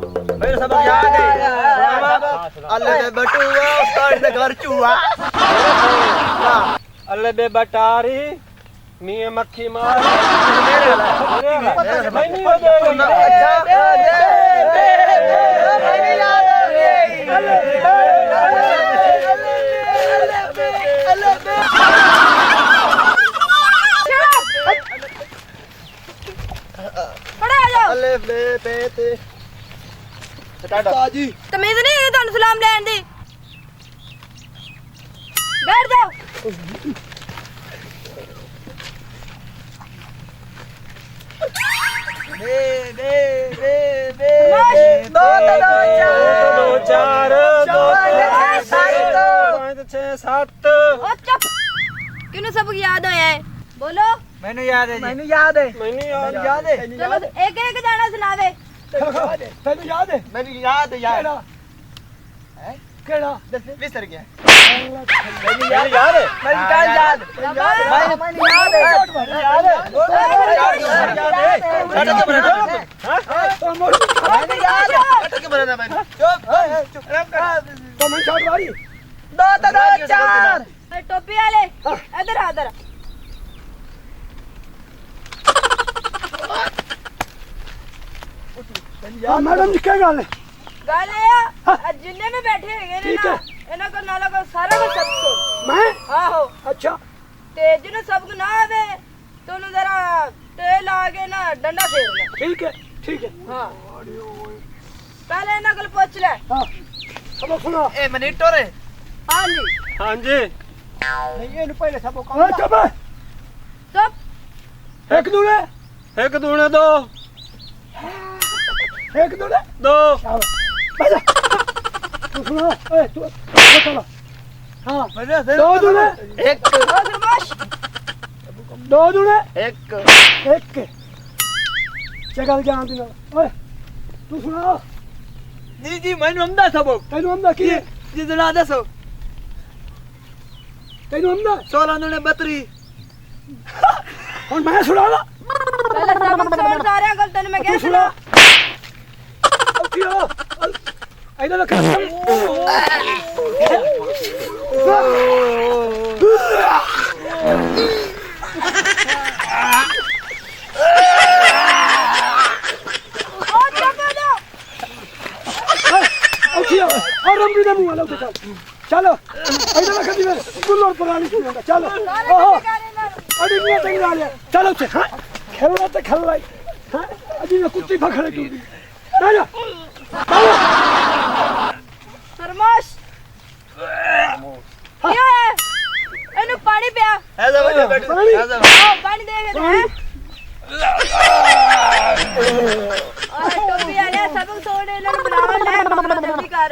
मेरे सबक याद है। अल्लाह दे बटुआ उस्ताद दे घर चूहा। अल्लाह बे बटारी मियां मक्खी मार नहीं हो जाएगा। अल्लाह बे पे ते जी तमीज नहीं है तुहानू सलाम लैन दी। बैठ जाओ। बे बे बे बे दो चार दो छह सात। ओ चुप। किनू सबक याद होया है? बोलो। मैनू याद है जी। मैनू याद है। मैंने याद है। चलो एक एक जाना सुनावे। मैनू याद है। मैनू याद है यार। हैं? केड़ा? बिसर गया। मैनू याद है। मैनू काल याद। मैनू याद है। याद है। साडा के बना। हां? मैनू याद है। कट के बना मैंने। चुप। चुप। तो मैं शॉट मारी। दो चार। टोपी वाले इधर आ इधर। मैडम जी क्या गल है? गल है जिन्ने भी बैठे हैं ना इन्हां को नाला को सारा को सब सुन। मैं? आहो। अच्छा। ते जिन्हें सबक ना आवे तो उन्हें जरा तेल आगे ना डंडा फेर ले। ठीक है ठीक है। हाँ पहले इन्हां को पूछ ले। हाँ सब सुनो। ए मनीटो रे। हाँ जी। हाँ जी नहीं ये पहले सब काम। चुप चुप। एक दूने एक दूने दो एक दूने दो। तू सुनो। ए तू चलो। हाँ दो दूने एक दो दूने एक एक चल जान दिना। ओए तू सुनो। जी जी मैनू आंदा सबक। तैनू आंदा की जी जना दसो। तैनू आंदा 16 दूने 32। हुन मैं सुनावा। पहले सबक छोड़ सारे को तने मैं कह सुना। उठियो इधर रख। चलो इधर रख दी मेरे गुल्लोर पुरानी सुनेगा। चलो अड़ी में चलो हाँ खेलना तो खेल रही। हाँ अभी मैं कुत्ती पकड़े तू चलो फरमाश क्या है? इन्हें पानी पिया। ऐसा बैठो बैठो। पानी दे के हैं। और टोपी वाले सबक छोड़े इन्हें बुलावा ले जल्दी कर।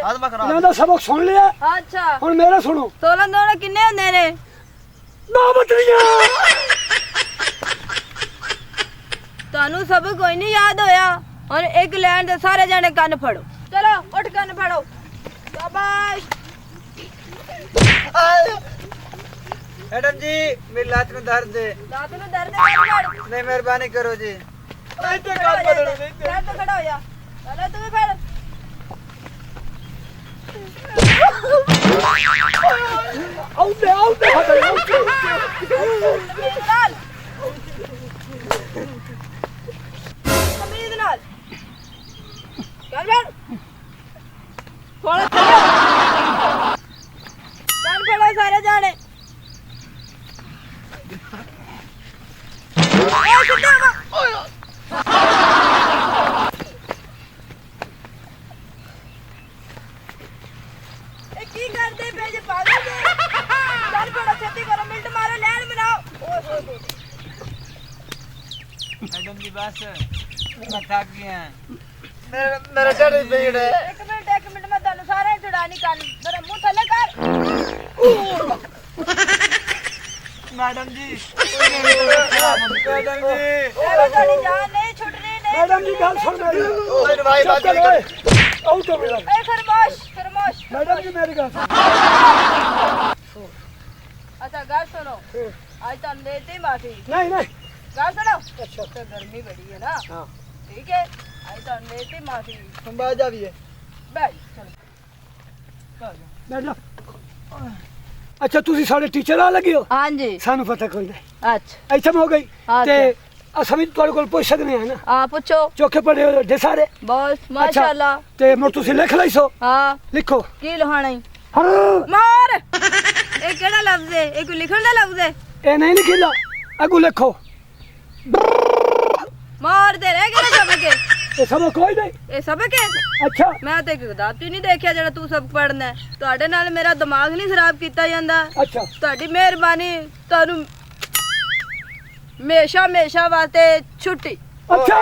ना सबक सुन लिया। अच्छा और मेरा सुनो। 16 दोनों किन्ने होंदे ने? 9 बटरियां। तानू सबक कोई नहीं याद होया और एक लाइन दे सारे जाने कान फड़ो। चलो उठ कान फड़ो। शाबाश। मैडम जी मेरी लात में दर्द है। लात में दर्द है? नहीं मेहरबानी करो जी। तो खड़ा हो जा। चलो तू भी फड़। आउते नाल तमीज नाल चल बैठ। थोड़ा चलो कान फड़ो सारे जाने। की करते पे जे पागल है। चल बड़ा छेती करो मिनट मारो लैंड बनाओ। मैडम जी बस मैं थक गया। मेरा डर पीड़ है। एक मिनट मैं तन्नू सारे छुड़ानी कान मेरा मुंह थल्ले कर। मैडम जी तेरी जान नहीं छुटनी नहीं। मैडम जी गल सुन मेरी। मेरे भाई बात कर। आउट हो मेरा। ए फरमाश मैडम जी मेरी गल सुन। अच्छा गल सुनो आज तुम देते माफी। नहीं गल सुनो। अच्छा तो गर्मी बड़ी है ना। ठीक है आई तो लेती माफी संभाल जा भी है बैठ चल बैठ जा अच्छा ਤੁਸੀਂ ਸਾਡੇ ਟੀਚਰ ਆ ਲੱਗੇ ਹੋ हाँ जी ਸਾਨੂੰ ਪਤਾ ਕੋਈ ਨਹੀਂ अच्छा ਐਸਮ ਹੋ ਗਈ ਹਾਂ, ਤੇ ਅਸਾਂ ਵੀ ਤੁਹਾਡੇ ਕੋਲ ਪੁੱਛ ਸਕਦੇ ਹਾਂ ਨਾ हाँ पूछो ਚੋਖੇ ਪੜੇ ਹੋ ਡੇ ਸਾਰੇ बस माशाल्लाह ਤੇ ਮੋ ਤੁਸੀਂ ਲਿਖ ਲਈਸੋ हाँ ਲਿਖੋ की लहाना ही ਹਰ मार ये केड़ा लफ्ज है ये कोई लिखण दा लफ्ज है ਇਹ ਨਹੀਂ ਲਿਖਿੰਦਾ ਅਗੂ ਲਿਖੋ मार दे रे केड़ा सबक है ਇਹ ਸਭ ਕੋਈ ਨਹੀਂ ये सबक है ਅੱਛਾ मैं तो एक किताब च नहीं देखिया जेड़ा तू सब पढ़ना है ਤੁਹਾਡੇ ਨਾਲ ਮੇਰਾ ਦਿਮਾਗ ਨਹੀਂ ਖਰਾਬ ਕੀਤਾ ਜਾਂਦਾ ਅੱਛਾ ਤੁਹਾਡੀ ਮਿਹਰਬਾਨੀ ਤੁਹਾਨੂੰ ਹਮੇਸ਼ਾ ਵਾਸਤੇ ਛੁੱਟੀ ਅੱਛਾ